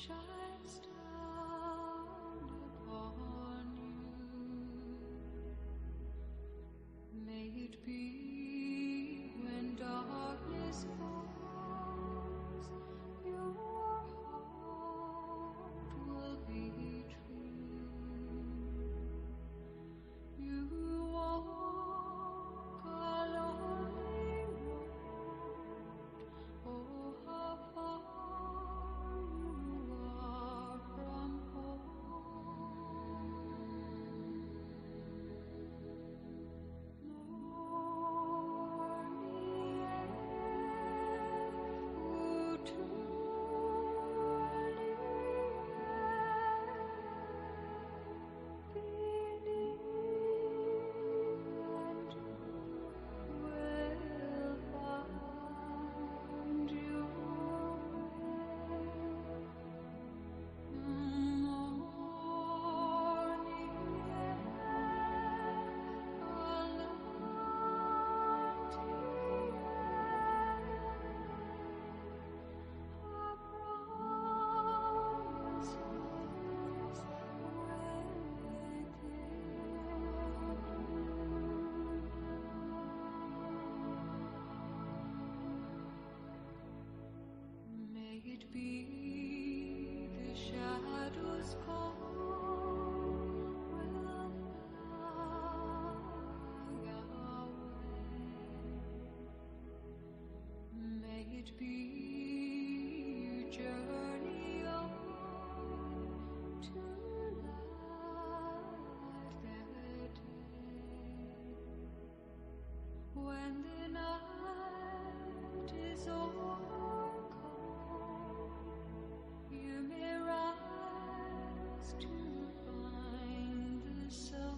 shines down upon you. May it be when darkness falls, your heart will be true. You walk a lonely road, oh how far you are from home. May it be the shadows call will fly away. May it be you journey on to light the day. When the night is overcome, you may rise to find the sun.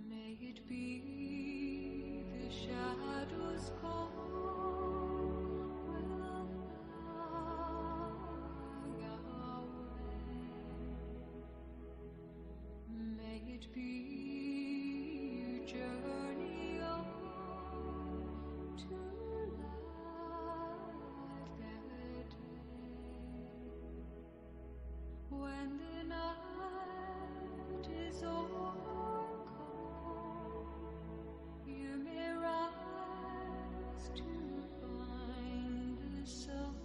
May it be the shadows call will fly away. May it be you journey on to light the day. When the night is overcome, you may rise to find the sun.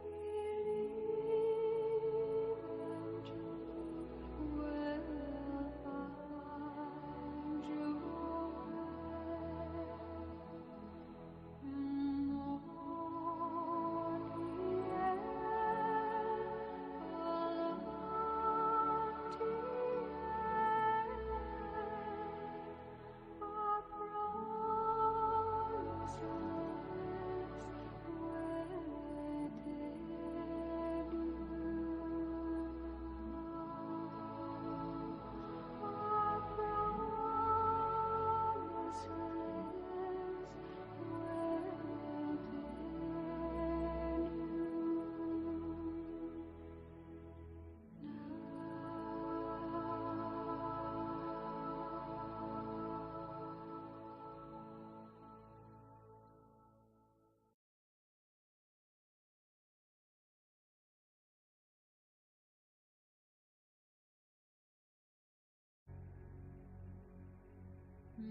Be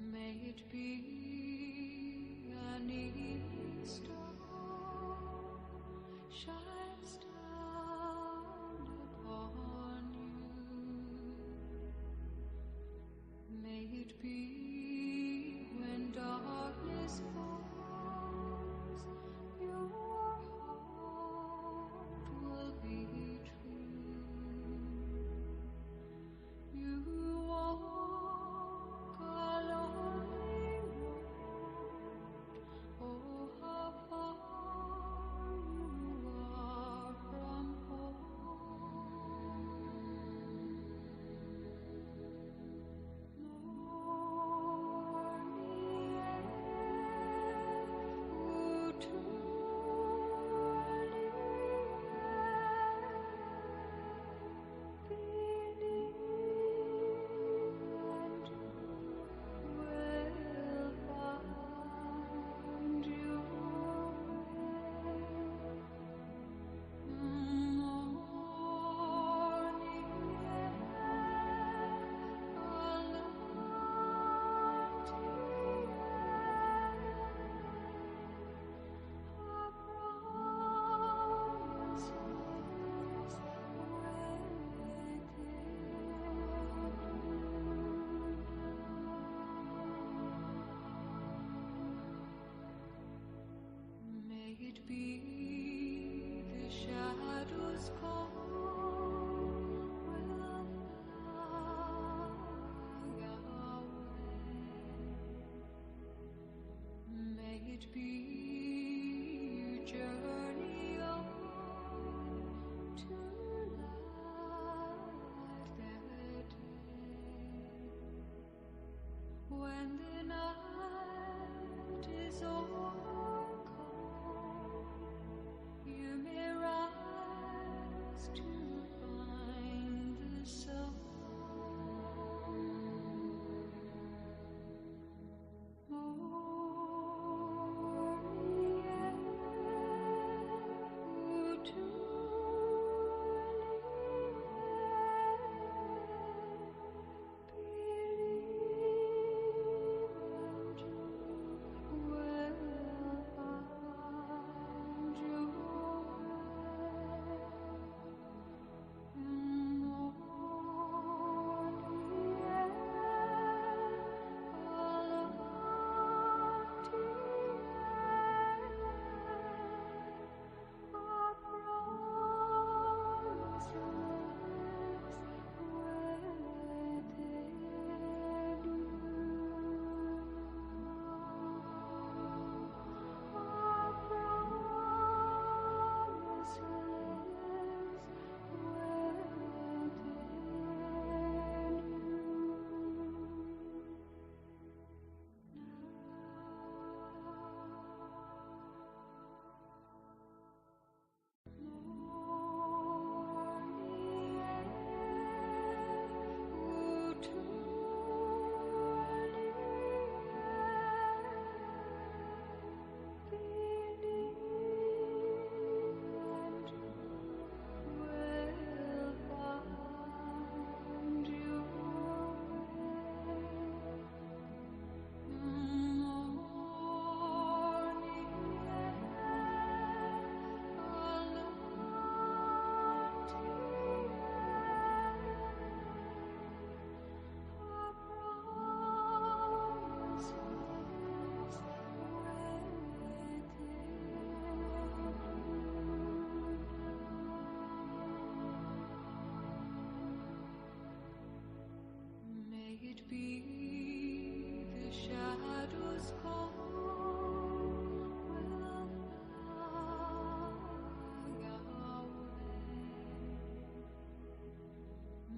May it be an evening star shines down upon you. May it be when darkness falls, your heart will be true. You walk a lonely road, oh how far you are from home. Morning air, may it be the shadows call will fly away.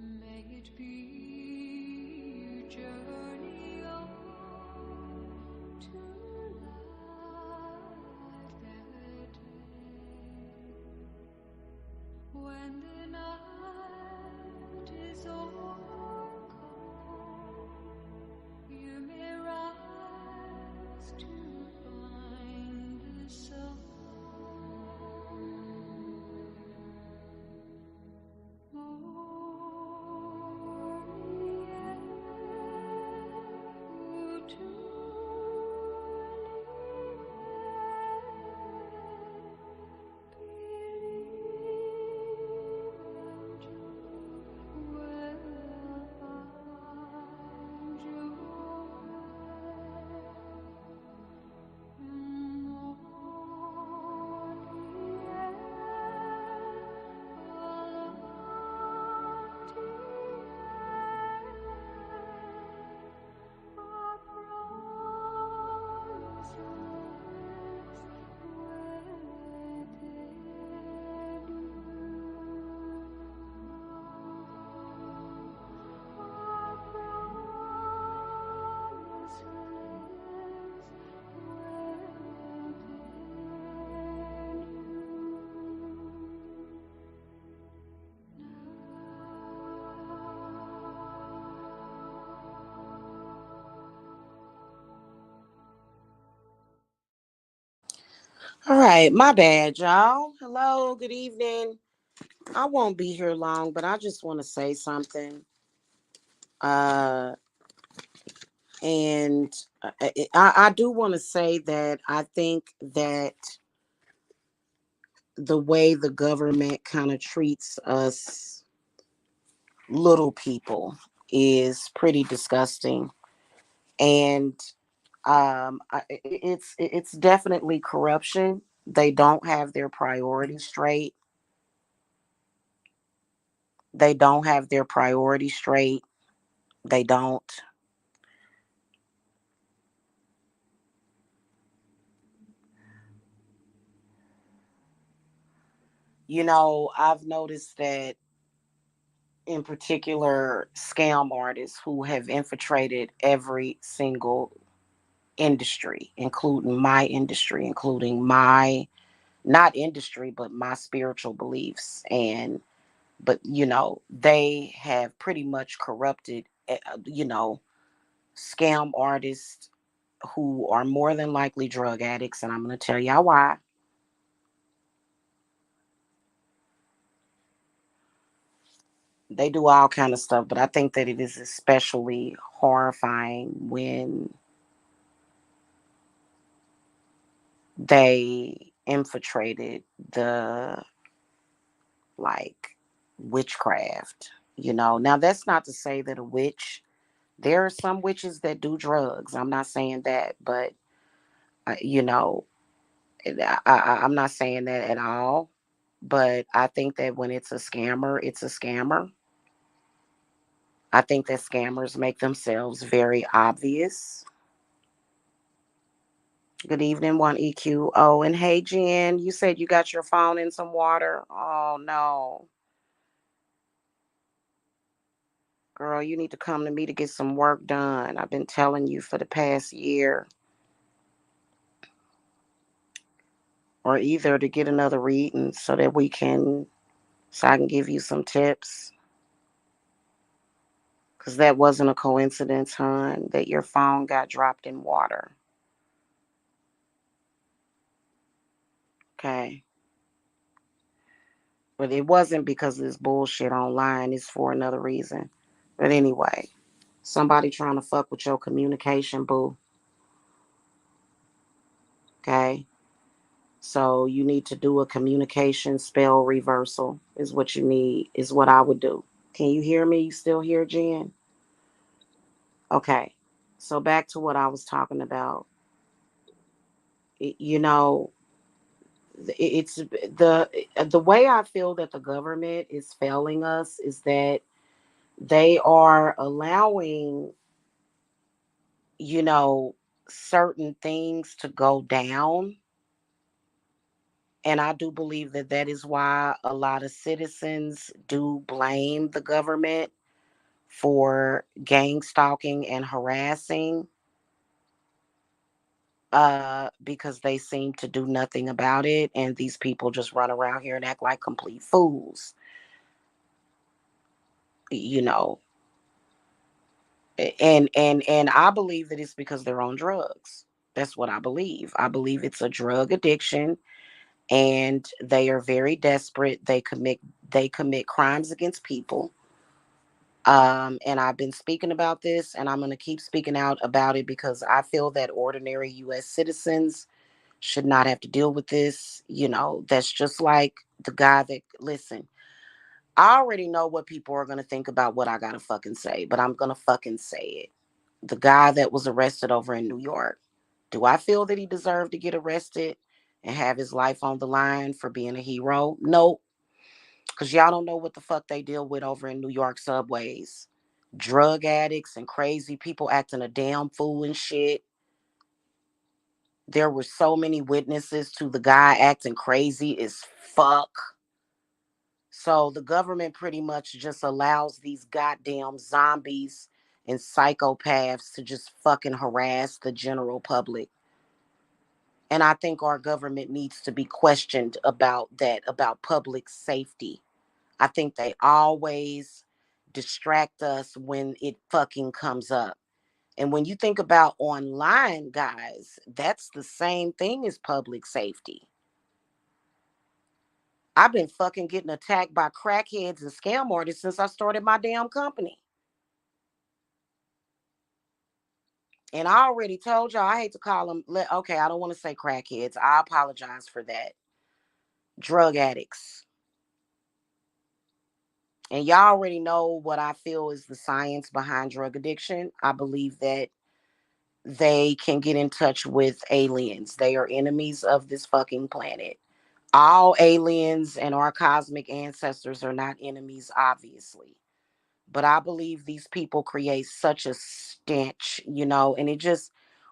May it be you journey on to light that day. When the night is overcome, you may rise to find the sun. Morning air, to All right, my bad, y'all. Hello, good evening. I won't be here long, but I just want to say something. Uh, and I do want to say that I think that the way the government kind of treats us little people is pretty disgusting. And it's definitely corruption. They don't have their priorities straight. They don't have their priorities straight. They don't. I've noticed that in particular scam artists who have infiltrated every single industry, including my industry, including my not industry, but my spiritual beliefs. And but they have pretty much corrupted scam artists who are more than likely drug addicts, and I'm going to tell y'all why. They do all kind of stuff, but I think that it is especially horrifying when they infiltrated the like witchcraft. Now that's not to say that a witch. There are some witches that do drugs. I'm not saying that, but uh, you know, I'm not saying that at all. But I think that when it's a scammer, it's a scammer. I think that scammers make themselves very obvious. Good evening, one EQ. Oh, and hey, Jen, you said you got your phone in some water. Oh, no. Girl, you need to come to me to get some work done. I've been telling you for the past year, or either to get another reading so I can give you some tips. Because that wasn't a coincidence, hon, that your phone got dropped in water. Okay. But it wasn't because of this bullshit online. It's for another reason. But anyway, somebody trying to fuck with your communication, boo. Okay. So you need to do a communication spell reversal, is what you need, is what I would do. Can you hear me? You still here, Jen? Okay. So back to what I was talking about. It- you know, it's the way I feel that the government is failing us is that they are allowing, you know, certain things to go down. And I do believe that that is why a lot of citizens do blame the government for gang stalking and harassing, because they seem to do nothing about it. And these people just run around here and act like complete fools, you know. And I believe that it's because they're on drugs. That's what I believe. I believe it's a drug addiction, and they are very desperate. They commit crimes against people. And I've been speaking about this, and I'm going to keep speaking out about it because I feel that ordinary U.S. citizens should not have to deal with this. That's just like the guy that, listen, I already know what people are going to think about what I got to fucking say, but I'm going to fucking say it. The guy that was arrested over in New York, do I feel that he deserved to get arrested and have his life on the line for being a hero? Nope. Because y'all don't know what the fuck they deal with over in New York subways. Drug addicts and crazy people acting a damn fool and shit. There were so many witnesses to the guy acting crazy as fuck. So the government pretty much just allows these goddamn zombies and psychopaths to just fucking harass the general public. And I think our government needs to be questioned about that, about public safety. I think they always distract us when it fucking comes up. And when you think about online, guys, that's the same thing as public safety. I've been fucking getting attacked by crackheads and scam artists since I started my damn company. And I already told y'all I hate to call them. Okay, I don't want to say crackheads. I apologize for that. Drug addicts. And y'all already know what I feel is the science behind drug addiction. I believe that they can get in touch with aliens. They are enemies of this fucking planet. All aliens and our cosmic ancestors are not enemies, obviously. But I believe these people create such a stench, and it just,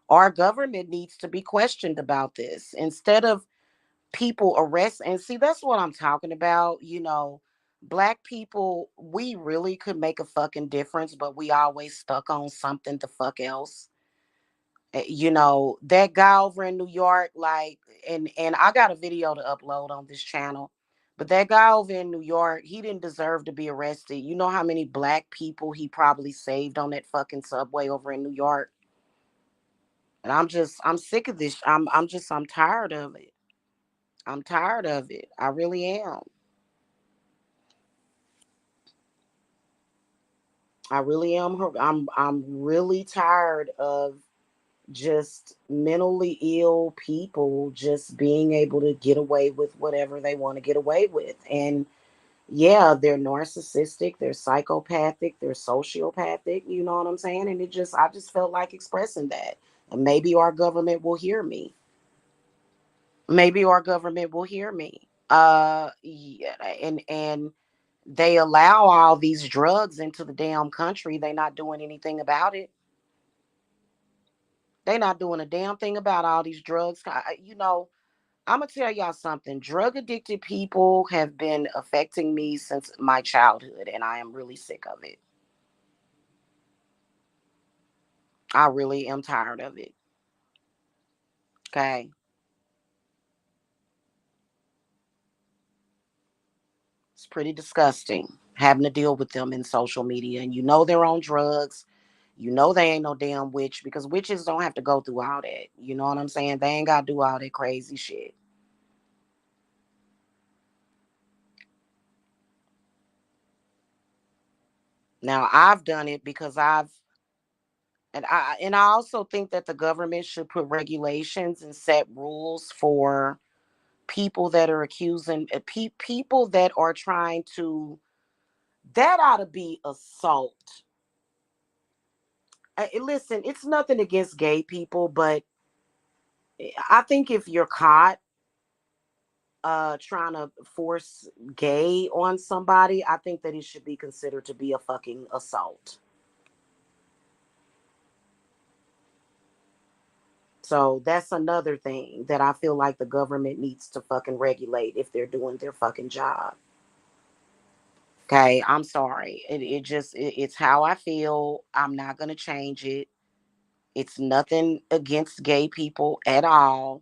our government needs to be questioned about this instead of people arrest. And see, that's what I'm talking about. Black people, we really could make a fucking difference, but we always stuck on something the fuck else. That guy over in New York, like, and I got a video to upload on this channel. But that guy over in New York, he didn't deserve to be arrested. You know how many black people he probably saved on that fucking subway over in New York? And I'm sick of this. I'm tired of it. I'm tired of it. I really am. I really am. I'm really tired of just mentally ill people just being able to get away with whatever they want to get away with. And yeah, they're narcissistic, they're psychopathic, they're sociopathic, you know what I'm saying? And I just felt like expressing that. And maybe our government will hear me. Maybe our government will hear me. Yeah, and they allow all these drugs into the damn country. They're not doing anything about it. They're not doing a damn thing about all these drugs. I'm gonna tell y'all something. Drug addicted people have been affecting me since my childhood, and I am really sick of it. I really am tired of it. Okay. It's pretty disgusting having to deal with them in social media. And they're on drugs. They ain't no damn witch because witches don't have to go through all that. You know what I'm saying? They ain't got to do all that crazy shit. Now, I've done it because I also think that the government should put regulations and set rules for people that are accusing people that are trying to, that ought to be assault. Listen, it's nothing against gay people, but I think if you're caught trying to force gay on somebody, I think that it should be considered to be a fucking assault. So that's another thing that I feel like the government needs to fucking regulate if they're doing their fucking job. Okay, I'm sorry. It's how I feel. I'm not gonna change it. It's nothing against gay people at all.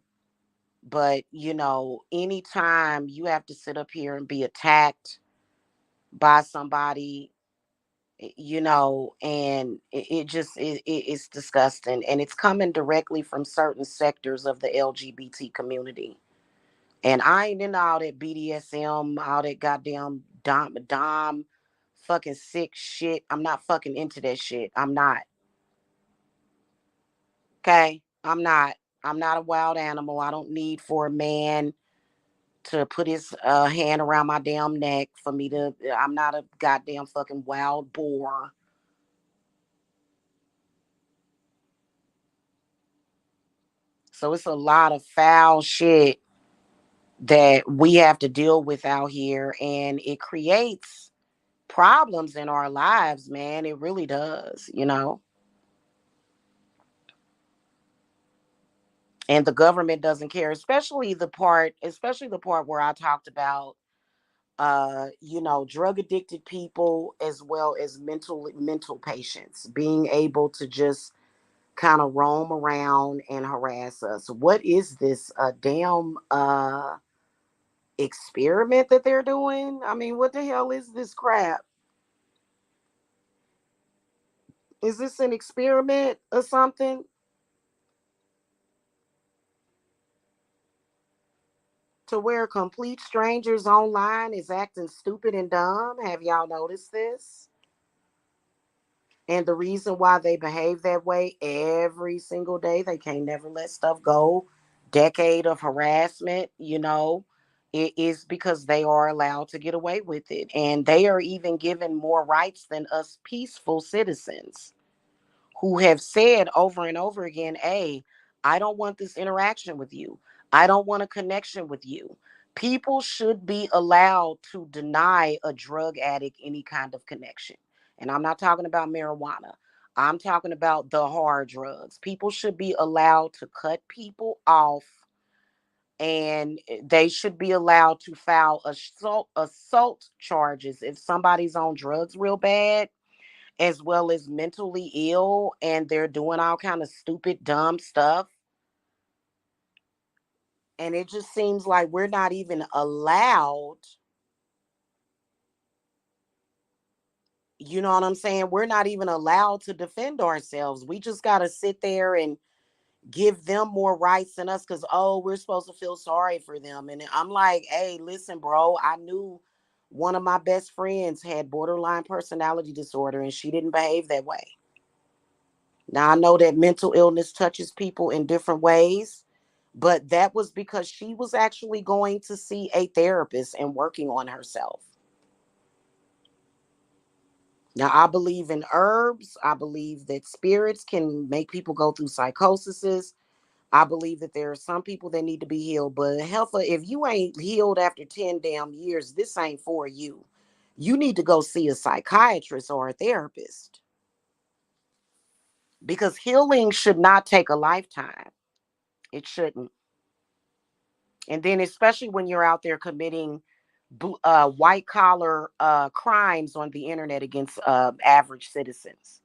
But anytime you have to sit up here and be attacked by somebody, and it's disgusting, and it's coming directly from certain sectors of the LGBT community. And I ain't into all that BDSM, all that goddamn dom fucking sick shit. I'm not fucking into that shit. I'm not. Okay? I'm not. I'm not a wild animal. I don't need for a man to put his hand around my damn neck for me to. I'm not a goddamn fucking wild boar. So it's a lot of foul shit that we have to deal with out here, and it creates problems in our lives, man. It really does. And the government doesn't care, especially the part where I talked about drug addicted people as well as mental patients being able to just kind of roam around and harass us. What is this, a damn experiment that they're doing? I mean, what the hell is this crap? Is this an experiment or something? to where complete strangers online is acting stupid and dumb. Have y'all noticed this? And the reason why they behave that way every single day, they can't never let stuff go. Decade of harassment, it is because they are allowed to get away with it. And they are even given more rights than us peaceful citizens who have said over and over again, hey, I don't want this interaction with you. I don't want a connection with you. People should be allowed to deny a drug addict any kind of connection. And I'm not talking about marijuana. I'm talking about the hard drugs. People should be allowed to cut people off, and they should be allowed to file assault charges if somebody's on drugs real bad, as well as mentally ill, and they're doing all kind of stupid dumb stuff. And it just seems like we're not even allowed, you know what I'm saying, we're not even allowed to defend ourselves. We just got to sit there and give them more rights than us, because oh, we're supposed to feel sorry for them. And I'm like, hey, listen, bro, I knew one of my best friends had borderline personality disorder and she didn't behave that way. Now, I know that mental illness touches people in different ways, but that was because she was actually going to see a therapist and working on herself. Now, I believe in herbs. I believe that spirits can make people go through psychoses. I believe that there are some people that need to be healed, but Helfa, if you ain't healed after 10 damn years, this ain't for you. You need to go see a psychiatrist or a therapist, because healing should not take a lifetime. It shouldn't. And then, especially when you're out there committing white collar crimes on the internet against average citizens.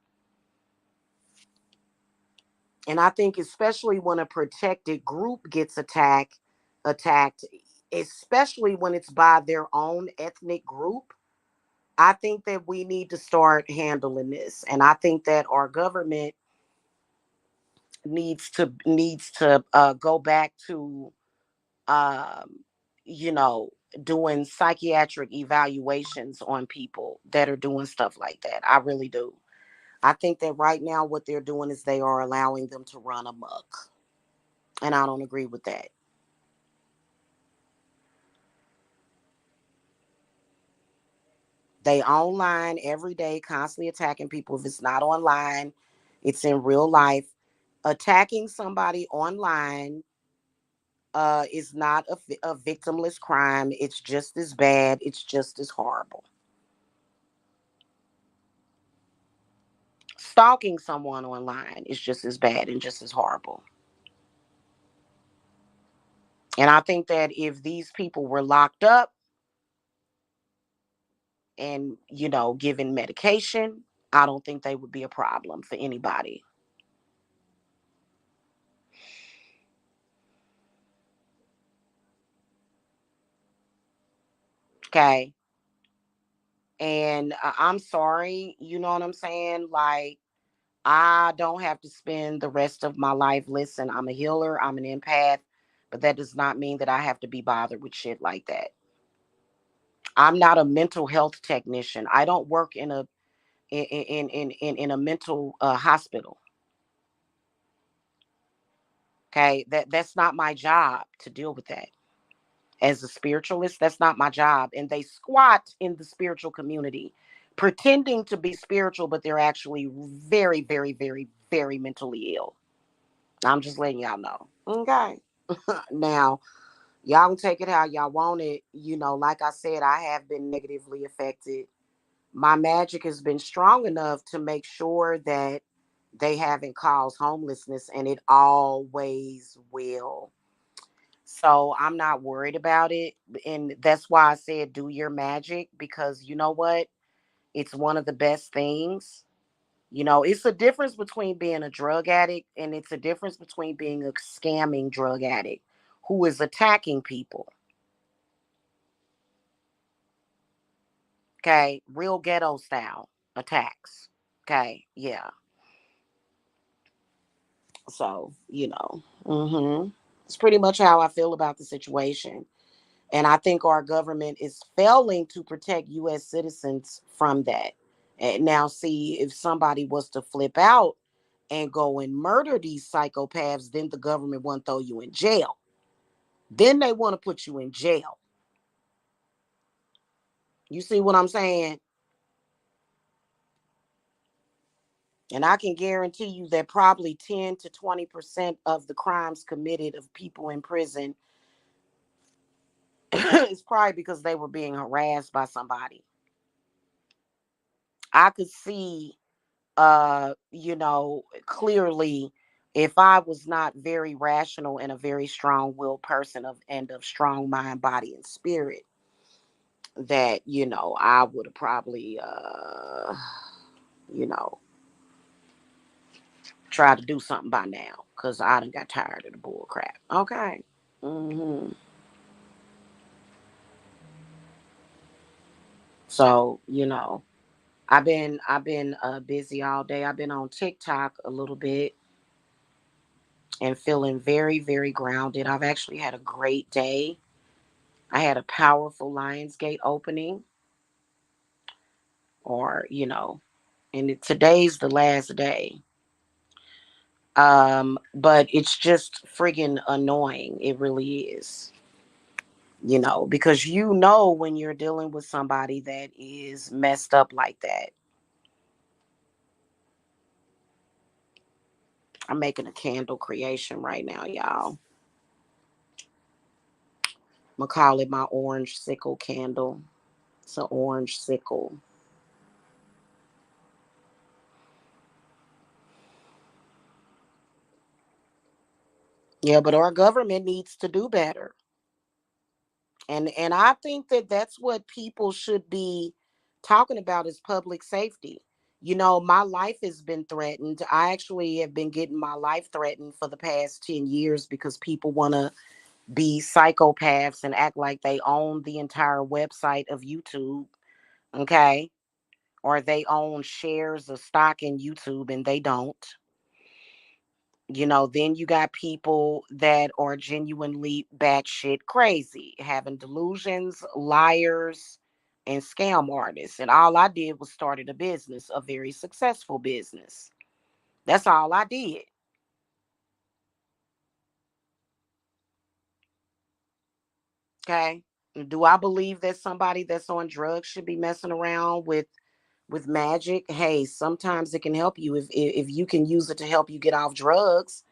And I think, especially when a protected group gets attacked, especially when it's by their own ethnic group, I think that we need to start handling this. And I think that our government needs to go back to um, you know, doing psychiatric evaluations on people that are doing stuff like that. I really do. I think that right now what they're doing is they are allowing them to run amok. And I don't agree with that. They online every day, constantly attacking people. If it's not online, it's in real life. Attacking somebody online is not a victimless crime. It's just as bad. It's just as horrible. Stalking someone online is just as bad and just as horrible. And I think that if these people were locked up and, given medication, I don't think they would be a problem for anybody. Okay. And I'm sorry, you know what I'm saying? Like, I don't have to spend the rest of my life. Listen, I'm a healer, I'm an empath, but that does not mean that I have to be bothered with shit like that. I'm not a mental health technician. I don't work in a mental hospital. Okay, that's not my job to deal with that. As a spiritualist, that's not my job. And they squat in the spiritual community, pretending to be spiritual, but they're actually very, very, very, very mentally ill. I'm just letting y'all know. Okay. Now, y'all can take it how y'all want it. Like I said, I have been negatively affected. My magic has been strong enough to make sure that they haven't caused homelessness, and it always will. So I'm not worried about it. And that's why I said do your magic, because you know what? It's one of the best things. It's a difference between being a drug addict, and it's a difference between being a scamming drug addict who is attacking people. Okay. Real ghetto style attacks. Okay. Yeah. So, it's pretty much how I feel about the situation. And I think our government is failing to protect U.S. citizens from that. And now, see, if somebody was to flip out and go and murder these psychopaths, then the government won't throw you in jail. Then they want to put you in jail. You see what I'm saying? And I can guarantee you that probably 10 to 20% of the crimes committed of people in prison is probably because they were being harassed by somebody. I could see clearly, if I was not very rational and a very strong-willed person of strong mind, body, and spirit, that I would have probably you know tried to do something by now, because I done got tired of the bull crap. Okay. So, I've been busy all day. I've been on TikTok a little bit and feeling very, very grounded. I've actually had a great day. I had a powerful Lionsgate opening, or and today's the last day. But it's just friggin' annoying. It really is. Because when you're dealing with somebody that is messed up like that. I'm making a candle creation right now, y'all. I'm gonna call it my orange sickle candle. It's an orange sickle. Yeah, but our government needs to do better. And I think that that's what people should be talking about, is public safety. My life has been threatened. I actually have been getting my life threatened for the past 10 years because people want to be psychopaths and act like they own the entire website of YouTube, okay? Or they own shares of stock in YouTube and they don't. Then you got people that are genuinely batshit crazy, having delusions, liars, and scam artists. And all I did was started a business, a very successful business. That's all I did. Okay. Do I believe that somebody that's on drugs should be messing around with magic? Hey, sometimes it can help you if you can use it to help you get off drugs,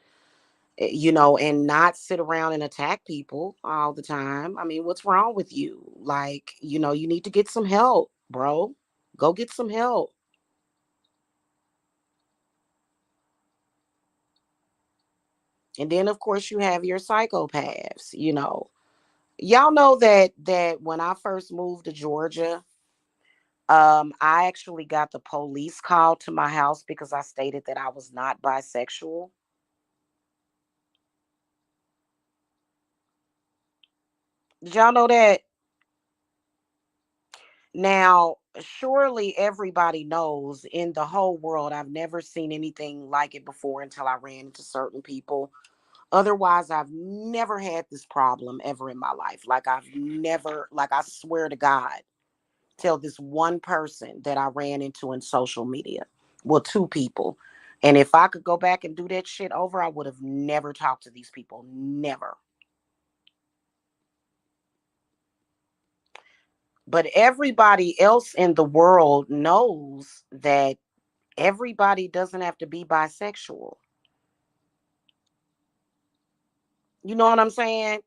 and not sit around and attack people all the time. I mean, what's wrong with you? Like, you need to get some help, bro. Go get some help. And then, of course, you have your psychopaths. Y'all know that when I first moved to Georgia, I actually got the police called to my house because I stated that I was not bisexual. Did y'all know that? Now, surely everybody knows, in the whole world, I've never seen anything like it before until I ran into certain people. Otherwise, I've never had this problem ever in my life. Like, I've never, like, I swear to God, tell this one person that I ran into in social media. Well, two people. And if I could go back and do that shit over, I would have never talked to these people. Never. But everybody else in the world knows that everybody doesn't have to be bisexual. You know what I'm saying?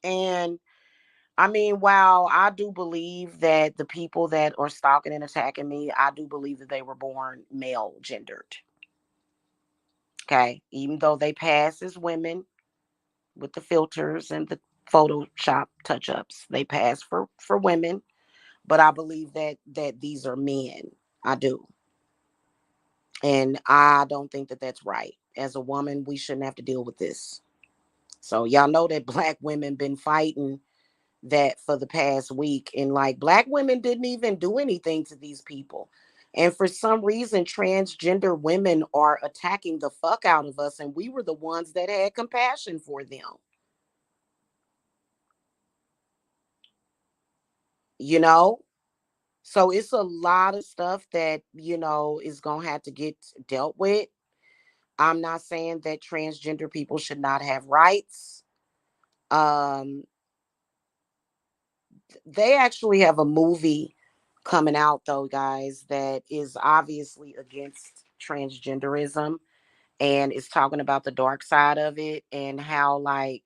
And I mean, while I do believe that the people that are stalking and attacking me, I do believe that they were born male gendered. Okay. Even though they pass as women with the filters and the Photoshop touch ups, they pass for women. But I believe that these are men. I do. And I don't think that that's right. As a woman, we shouldn't have to deal with this. So y'all know that black women been fighting that for the past week, and like, black women didn't even do anything to these people. And for some reason, transgender women are attacking the fuck out of us, and we were the ones that had compassion for them. you know? So it's a lot of stuff that, is going to have to get dealt with. I'm not saying that transgender people should not have rights. Um, they actually have a movie coming out, though, guys, that is obviously against transgenderism, and it's talking about the dark side of it and how, like,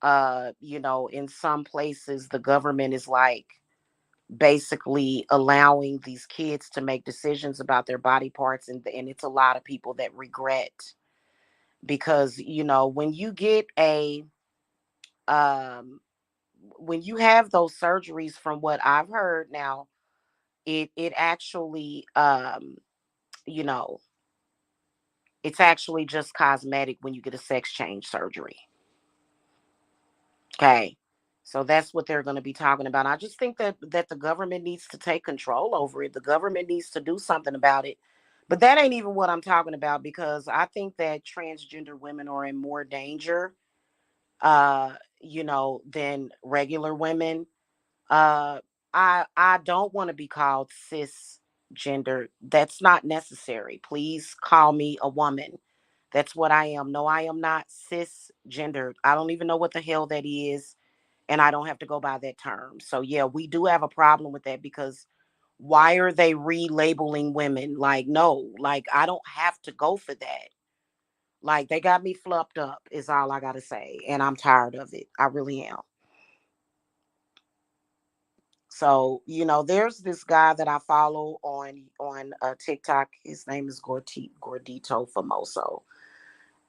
in some places the government is like basically allowing these kids to make decisions about their body parts, and it's a lot of people that regret, because when you get a um when you have those surgeries, from what I've heard now, it actually you know it's actually just cosmetic when you get a sex change surgery. Okay. So that's what they're going to be talking about. I just think that the government needs to take control over it. The government needs to do something about it. But that ain't even what I'm talking about, because I think that transgender women are in more danger than regular women. Uh I don't want to be called cisgender. That's not necessary. Please call me a woman. That's what I am. No, I am not cisgendered. I don't even know what the hell that is, and I don't have to go by that term. So yeah, we do have a problem with that, because why are they relabeling women? Like, no, like I don't have to go for that. Like, they got me fluffed up is all I gotta say, and I'm tired of it. I really am. So, there's this guy that I follow on TikTok. His name is Gordito Famoso,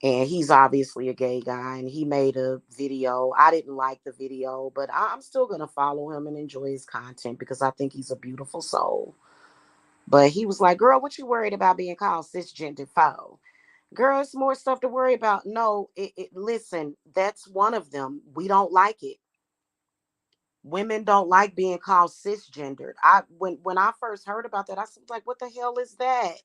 and he's obviously a gay guy. And he made a video. I didn't like the video, but I'm still gonna follow him and enjoy his content, because I think he's a beautiful soul. But he was like, "Girl, what you worried about being called cisgender for? Girl, it's more stuff to worry about." No, listen, that's one of them. We don't like it. Women don't like being called cisgendered. When I first heard about that, I was like, "What the hell is that?"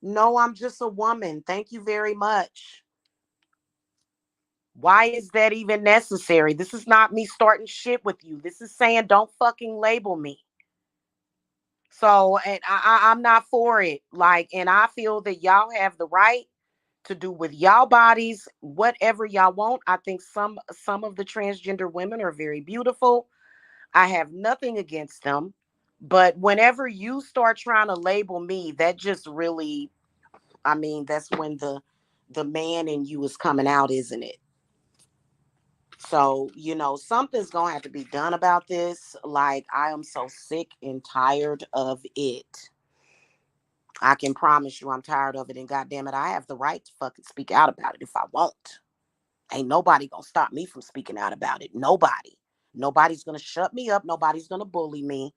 No, I'm just a woman. Thank you very much. Why is that even necessary? This is not me starting shit with you. This is saying don't fucking label me. So, and I'm not for it. Like, and I feel that y'all have the right to do with y'all bodies whatever y'all want. I think some of the transgender women are very beautiful. I have nothing against them. But whenever you start trying to label me, that just really, I mean, that's when the man in you is coming out, isn't it? So, something's going to have to be done about this. Like, I am so sick and tired of it. I can promise you I'm tired of it. And goddamn it, I have the right to fucking speak out about it if I want. Ain't nobody going to stop me from speaking out about it. Nobody. Nobody's going to shut me up. Nobody's going to bully me.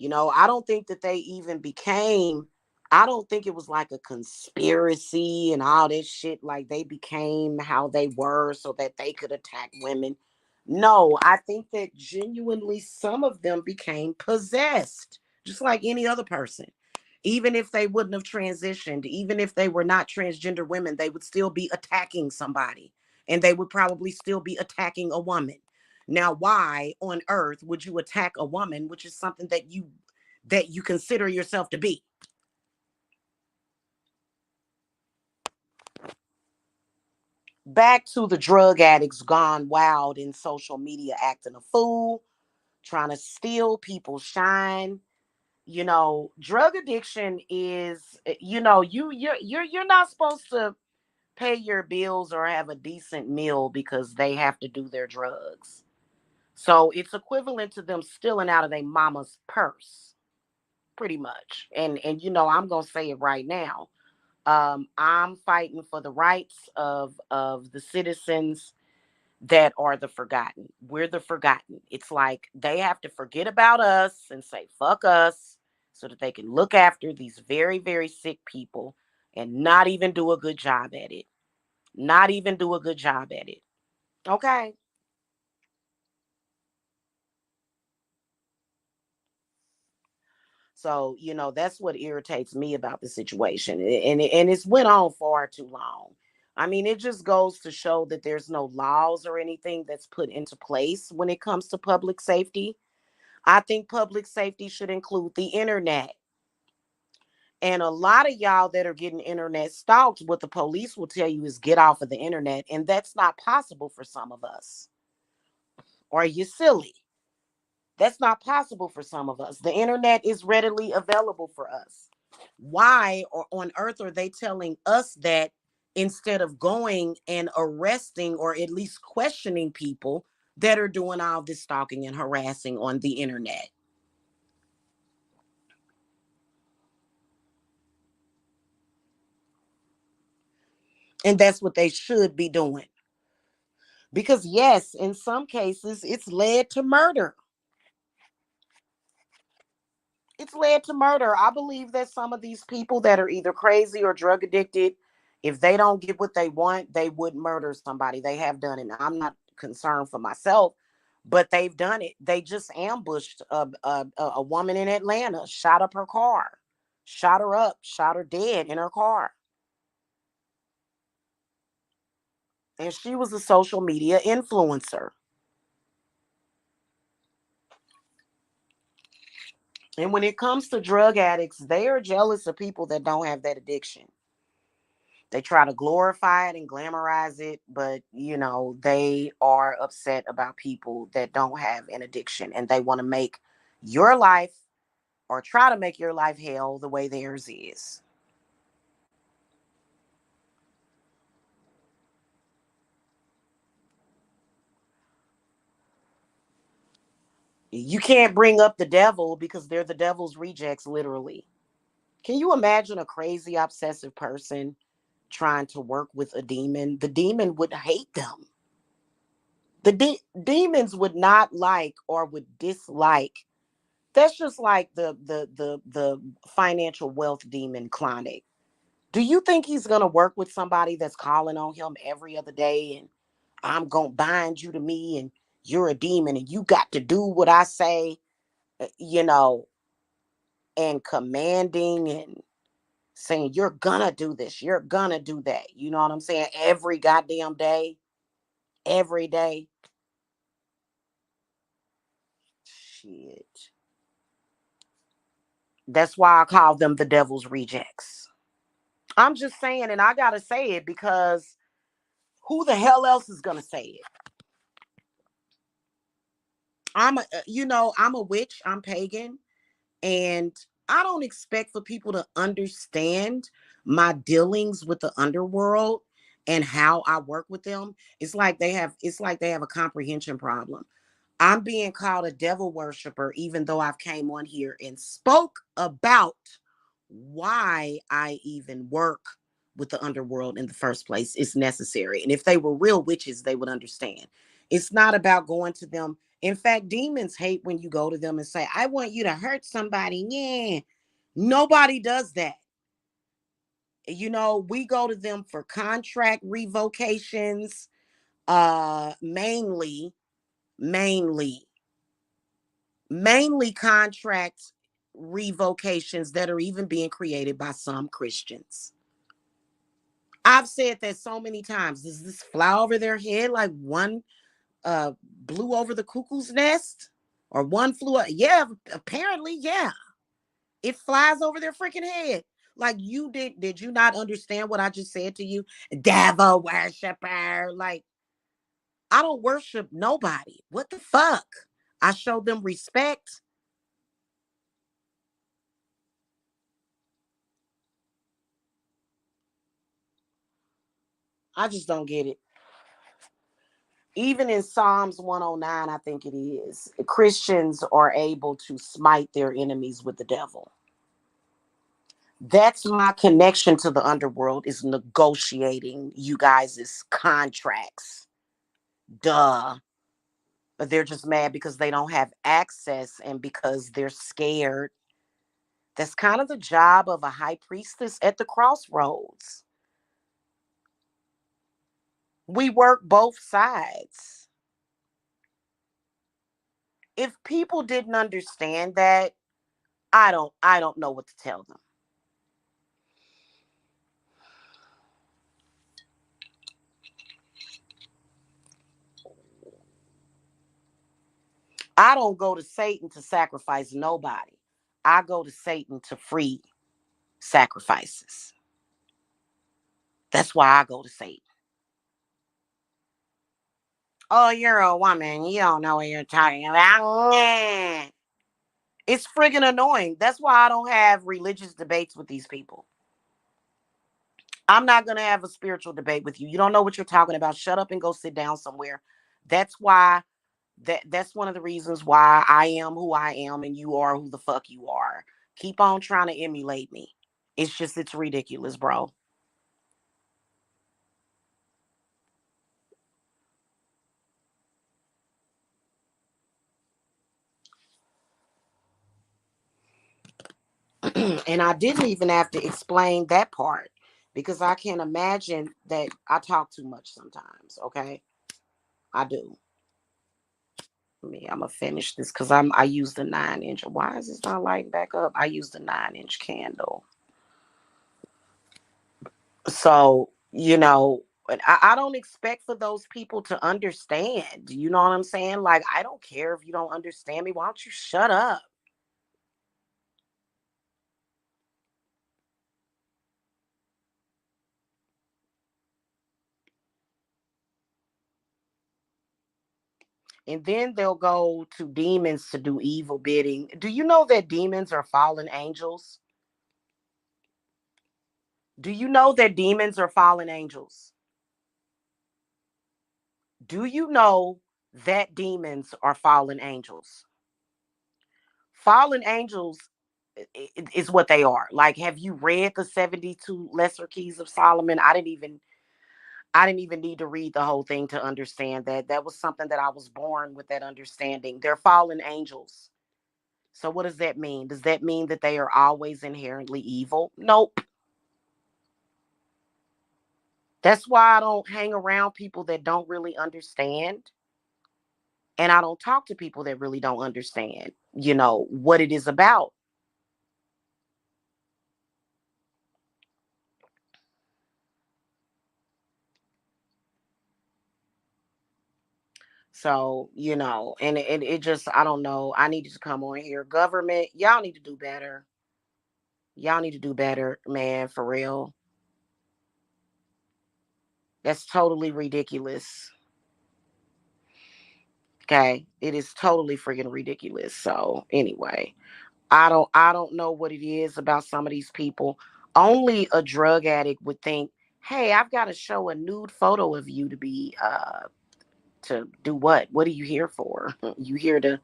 I don't think that they even became, I don't think it was like a conspiracy and all this shit. Like, they became how they were so that they could attack women. No, I think that genuinely some of them became possessed, just like any other person. Even if they wouldn't have transitioned, even if they were not transgender women, they would still be attacking somebody, and they would probably still be attacking a woman. Now, why on earth would you attack a woman, which is something that you consider yourself to be? Back to the drug addicts gone wild in social media, acting a fool, trying to steal people's shine. Drug addiction is, you're not supposed to pay your bills or have a decent meal because they have to do their drugs. So it's equivalent to them stealing out of their mama's purse, pretty much. And I'm gonna say it right now. I'm fighting for the rights of the citizens that are the forgotten. We're the forgotten. It's like they have to forget about us and say fuck us, so that they can look after these very, very sick people and not even do a good job at it. Not even do a good job at it. Okay. So, that's what irritates me about the situation. And it's went on far too long. I mean, it just goes to show that there's no laws or anything that's put into place when it comes to public safety. I think public safety should include the internet. And a lot of y'all that are getting internet stalked, what the police will tell you is get off of the internet. And that's not possible for some of us. Are you silly? That's not possible for some of us. The internet is readily available for us. Why or on earth are they telling us that instead of going and arresting or at least questioning people that are doing all this stalking and harassing on the internet? And that's what they should be doing. Because, yes, in some cases, it's led to murder. It's led to murder. I believe that some of these people that are either crazy or drug addicted, if they don't get what they want, they would murder somebody. They have done it. I'm not concerned for myself, but they've done it. They just ambushed a woman in Atlanta, shot up her car, shot her up, shot her dead in her car. And she was a social media influencer. And when it comes to drug addicts, they are jealous of people that don't have that addiction. They try to glorify it and glamorize it, but they are upset about people that don't have an addiction and they want to make your life or try to make your life hell the way theirs is. You can't bring up the devil because they're the devil's rejects, literally. Can you imagine a crazy, obsessive person trying to work with a demon? The demon would hate them. The demons would not like or would dislike. That's just like the financial wealth demon Clonic. Do you think he's gonna work with somebody that's calling on him every other day and I'm gonna bind you to me and you're a demon and you got to do what I say, uh, you know, and commanding and saying you're gonna do this, you're gonna do that. You know what I'm saying? Every goddamn day, every day. Shit. That's why I call them the devil's rejects. I'm just saying, and I gotta say it because who the hell else is gonna say it? I'm a witch. I'm pagan, and I don't expect for people to understand my dealings with the underworld and how I work with them. It's like they have a comprehension problem. I'm being called a devil worshiper, even though I've came on here and spoke about why I even work with the underworld in the first place. It's necessary. And if they were real witches, they would understand. It's not about going to them. In fact, demons hate when you go to them and say, I want you to hurt somebody. Yeah. Nobody does that. We go to them for contract revocations, mainly mainly contract revocations that are even being created by some Christians. I've said that so many times. Does this fly over their head like one blew over the cuckoo's nest? Or one flew up? Yeah, apparently, yeah. It flies over their freaking head. Like did you not understand what I just said to you? Devil worshiper. Like, I don't worship nobody. What the fuck? I show them respect. I just don't get it. Even in Psalms 109, I think it is, Christians are able to smite their enemies with the devil. That's my connection to the underworld is negotiating you guys' contracts. Duh. But they're just mad because they don't have access and because they're scared. That's kind of the job of a high priestess at the crossroads. We work both sides. If people didn't understand that, I don't know what to tell them. I don't go to Satan to sacrifice nobody. I go to Satan to free sacrifices. That's why I go to Satan. Oh, you're a woman. You don't know what you're talking about. It's friggin' annoying. That's why I don't have religious debates with these people. I'm not going to have a spiritual debate with you. You don't know what you're talking about. Shut up and go sit down somewhere. That's why that's one of the reasons why I am who I am and you are who the fuck you are. Keep on trying to emulate me. It's ridiculous, bro. And I didn't even have to explain that part because I can imagine that I talk too much sometimes, okay? I do. I'm gonna finish this because I use the 9 inch. Why is this not lighting back up? I use the 9 inch candle. So, I don't expect for those people to understand. You know what I'm saying? Like, I don't care if you don't understand me. Why don't you shut up? And then they'll go to demons to do evil bidding. Do you know that demons are fallen angels? Do you know that demons are fallen angels? Do you know that demons are fallen angels? Fallen angels is what they are. Like, have you read the 72 Lesser Keys of Solomon? I didn't even need to read the whole thing to understand that. That was something that I was born with that understanding. They're fallen angels. So what does that mean? Does that mean that they are always inherently evil? Nope. That's why I don't hang around people that don't really understand. And I don't talk to people that really don't understand, what it is about. So, and it just, I don't know. I needed to come on here. Government, y'all need to do better. Y'all need to do better, man, for real. That's totally ridiculous. Okay. It is totally freaking ridiculous. So anyway, I don't know what it is about some of these people. Only a drug addict would think, hey, I've got to show a nude photo of you to do what? What are you here for? You here to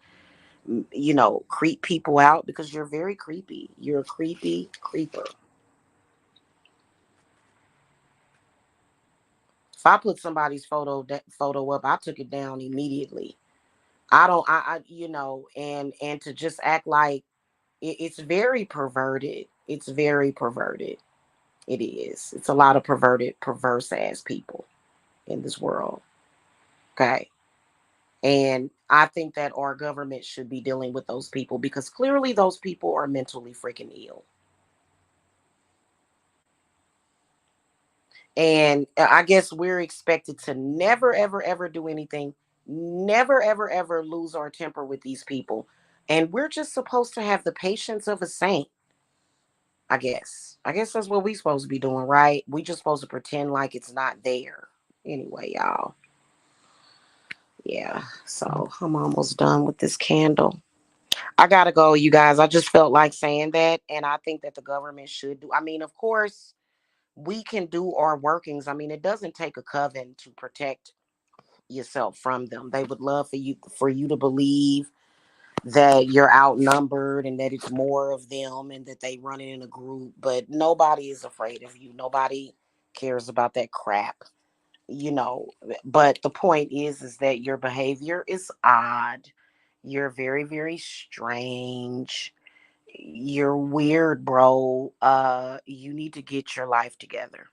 creep people out because you're very creepy. You're a creepy creeper. If I put somebody's photo up, I took it down immediately. I don't and to just act like it's very perverted. It's very perverted. It is. It's a lot of perverted, perverse ass people in this world. Okay. And I think that our government should be dealing with those people because clearly those people are mentally freaking ill. And I guess we're expected to never, ever, ever do anything, never, ever, ever lose our temper with these people. And we're just supposed to have the patience of a saint, I guess. I guess that's what we supposed to be doing, right? We just supposed to pretend like it's not there. Anyway, y'all. Yeah. So I'm almost done with this candle. I gotta go, you guys. I just felt like saying that. And I think that the government should do. I mean, of course, we can do our workings. I mean, it doesn't take a coven to protect yourself from them. They would love for you to believe that you're outnumbered and that it's more of them and that they run it in a group, but nobody is afraid of you. Nobody cares about that crap, you know. But the point is that your behavior is odd. You're very, very strange. You're weird, bro. You need to get your life together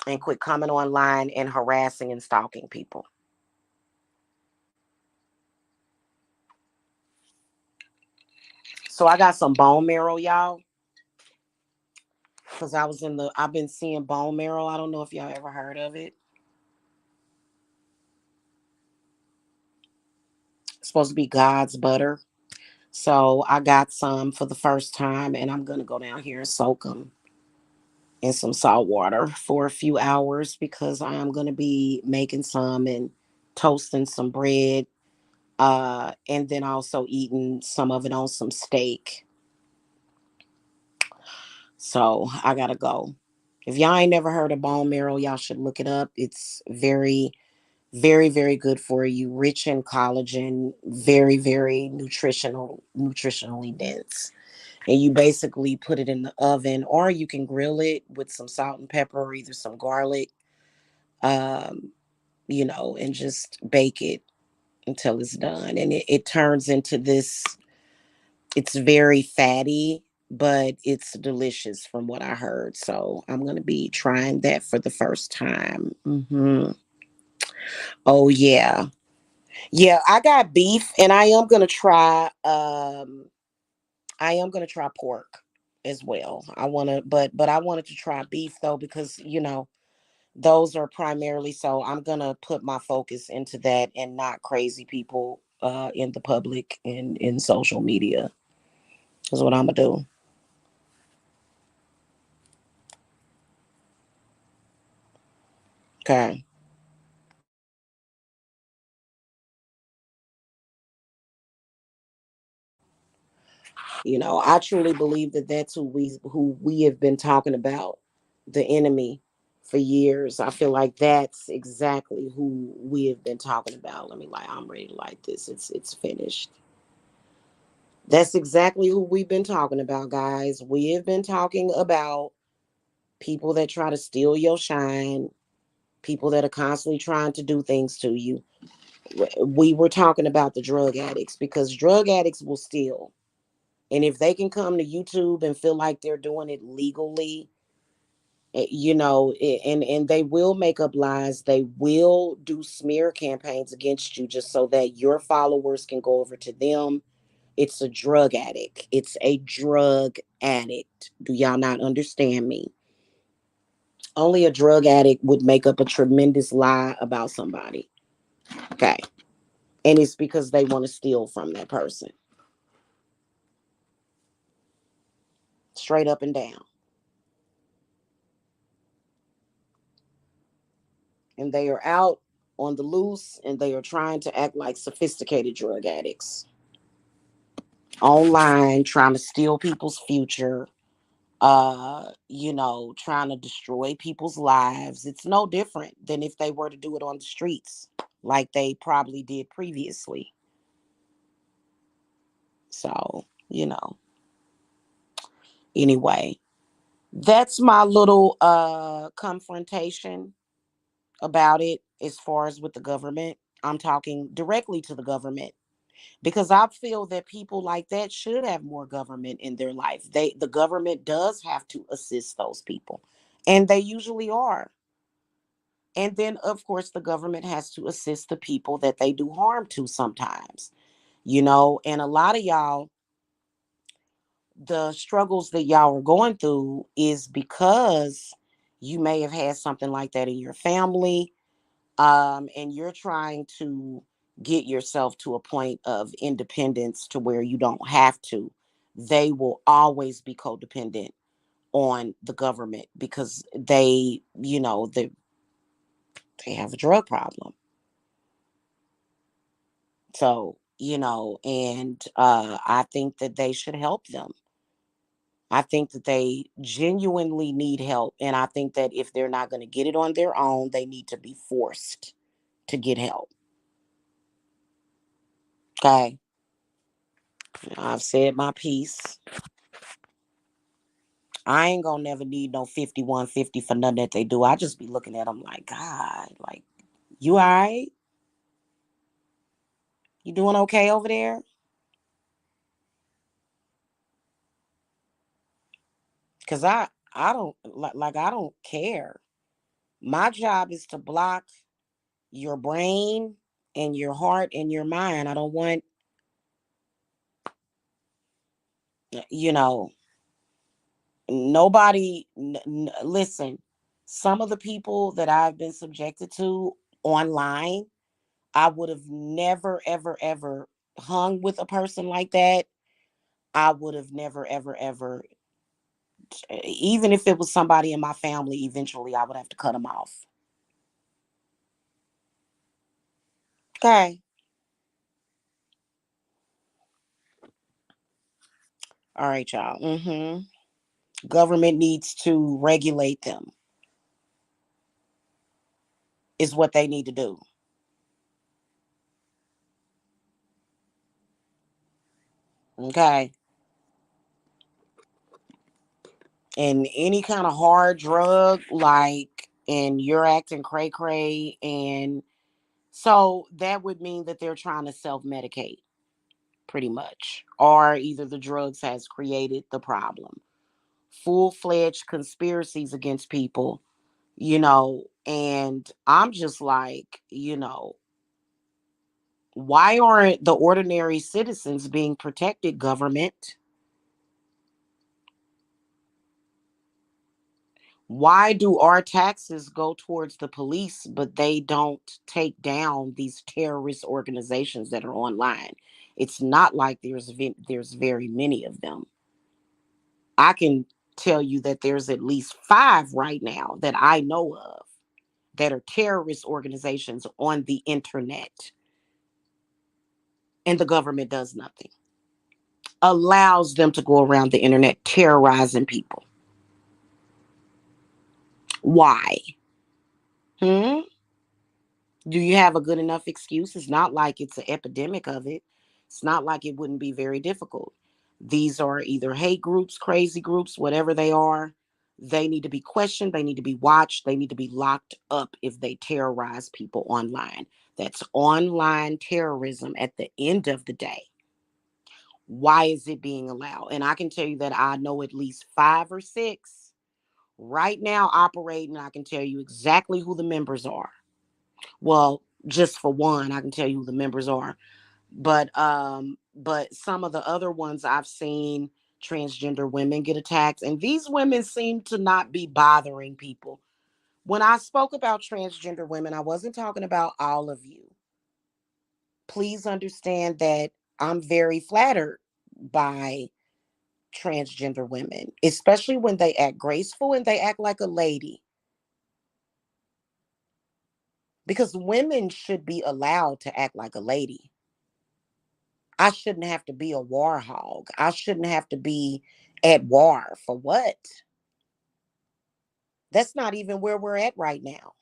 and quit coming online and harassing and stalking people. So I got some bone marrow, y'all. Cause I've been seeing bone marrow. I don't know if y'all ever heard of it. It's supposed to be God's butter. So I got some for the first time, and I'm gonna go down here and soak them in some salt water for a few hours because I'm gonna be making some and toasting some bread, and then also eating some of it on some steak. So I gotta go. If y'all ain't never heard of bone marrow, y'all should look it up. It's very, very, very good for you. Rich in collagen, very, very nutritionally dense. And you basically put it in the oven, or you can grill it with some salt and pepper, or either some garlic, um, and just bake it until it's done. And it turns into this, it's very fatty, but it's delicious from what I heard. So I'm going to be trying that for the first time. Oh, yeah. Yeah, I got beef, and I am gonna try pork as well. But I wanted to try beef though because those are primarily. So I'm gonna put my focus into that and not crazy people in the public and in social media. Is what I'm gonna do. Okay. I truly believe that that's who we have been talking about, the enemy, for years. I feel like that's exactly who we have been talking about. Let me like I'm ready to light this. It's finished. That's exactly who we've been talking about, guys. We have been talking about people that try to steal your shine, people that are constantly trying to do things to you. We were talking about the drug addicts because drug addicts will steal. And if they can come to YouTube and feel like they're doing it legally, and they will make up lies, they will do smear campaigns against you just so that your followers can go over to them. It's a drug addict. It's a drug addict. Do y'all not understand me? Only a drug addict would make up a tremendous lie about somebody. Okay. And it's because they want to steal from that person. Straight up and down. And they are out on the loose and they are trying to act like sophisticated drug addicts. Online, trying to steal people's future, trying to destroy people's lives. It's no different than if they were to do it on the streets like they probably did previously. So, anyway, that's my little confrontation about it as far as with the government. I'm talking directly to the government because I feel that people like that should have more government in their life. The government does have to assist those people, and they usually are. And then of course the government has to assist the people that they do harm to sometimes. And a lot of y'all, the struggles that y'all are going through is because you may have had something like that in your family, and you're trying to get yourself to a point of independence to where you don't have to. They will always be codependent on the government because they have a drug problem. So, and I think that they should help them. I think that they genuinely need help. And I think that if they're not going to get it on their own, they need to be forced to get help. Okay. I've said my piece. I ain't gonna never need no 5150 for nothing that they do. I just be looking at them like, God, like, you all right? You doing okay over there? Cause I don't like I don't care. My job is to block your brain and your heart and your mind. I don't want You know, nobody, listen, some of the people that I've been subjected to online, I would have never, ever, ever hung with a person like that. I would have never, ever, ever, even if it was somebody in my family, eventually I would have to cut them off. Okay. All right, y'all. Government needs to regulate them, is what they need to do. Okay. And any kind of hard drug, like, and you're acting cray cray, and so that would mean that they're trying to self medicate, pretty much, or either the drugs has created the problem. Full fledged conspiracies against people, and I'm just like, why aren't the ordinary citizens being protected, government? Why do our taxes go towards the police, but they don't take down these terrorist organizations that are online? It's not like there's very many of them. I can tell you that there's at least five right now that I know of that are terrorist organizations on the internet, and the government does nothing. Allows them to go around the internet terrorizing people. Why? Hmm? Do you have a good enough excuse? It's not like it's an epidemic of it. It's not like it wouldn't be very difficult. These are either hate groups, crazy groups, whatever they are. They need to be questioned. They need to be watched. They need to be locked up if they terrorize people online. That's online terrorism at the end of the day. Why is it being allowed? And I can tell you that I know at least five or six right now operating. I can tell you exactly who the members are. Well, just for one, I can tell you who the members are. But some of the other ones I've seen, transgender women get attacked, and these women seem to not be bothering people. When I spoke about transgender women, I wasn't talking about all of you. Please understand that I'm very flattered by transgender women, especially when they act graceful and they act like a lady, because women should be allowed to act like a lady. I shouldn't have to be a war hog. I shouldn't have to be at war for what? That's not even where we're at right now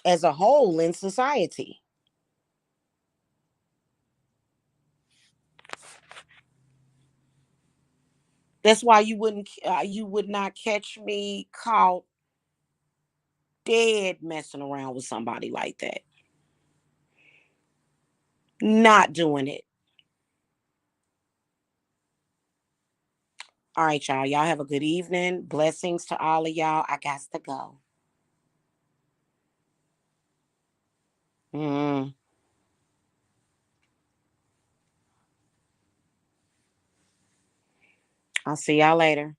as a whole in society. That's why you would not catch me caught dead messing around with somebody like that. Not doing it. All right, y'all. Y'all have a good evening. Blessings to all of y'all. I got to go. Mm, I'll see y'all later.